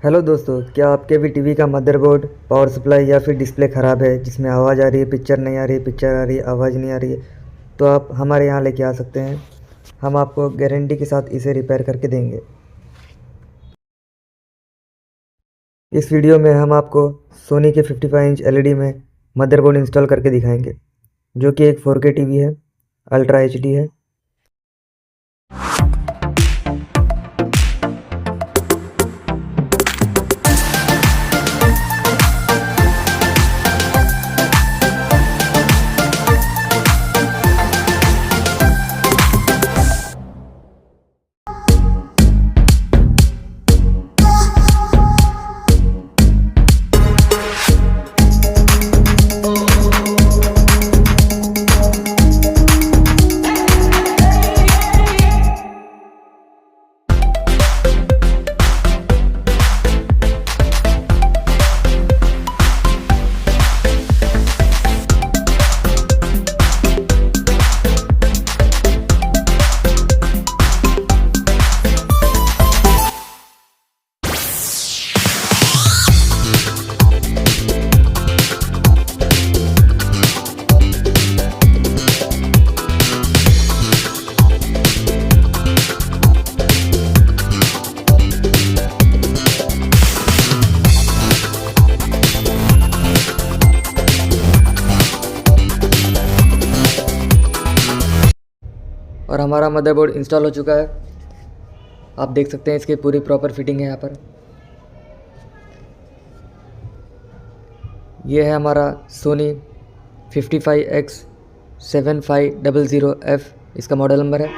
Hello दोस्तों, क्या आपके भी टीवी का मदरबोर्ड, पावर सप्लाई या फिर डिस्प्ले ख़राब है जिसमें आवाज़ आ रही है, पिक्चर नहीं आ रही है, पिक्चर आ रही है, आवाज़ नहीं आ रही है? तो आप हमारे यहाँ लेके आ सकते हैं। हम आपको गारंटी के साथ इसे रिपेयर करके देंगे। इस वीडियो में हम आपको सोनी के 55 इंच एलईडी में मदरबोर्ड इंस्टॉल करके दिखाएंगे, जो कि एक 4K टीवी है, अल्ट्रा एचडी है। और हमारा मदरबोर्ड इंस्टॉल हो चुका है। आप देख सकते हैं, इसकी पूरी प्रॉपर फिटिंग है। यहाँ पर ये है हमारा सोनी 55X7500F, इसका मॉडल नंबर है।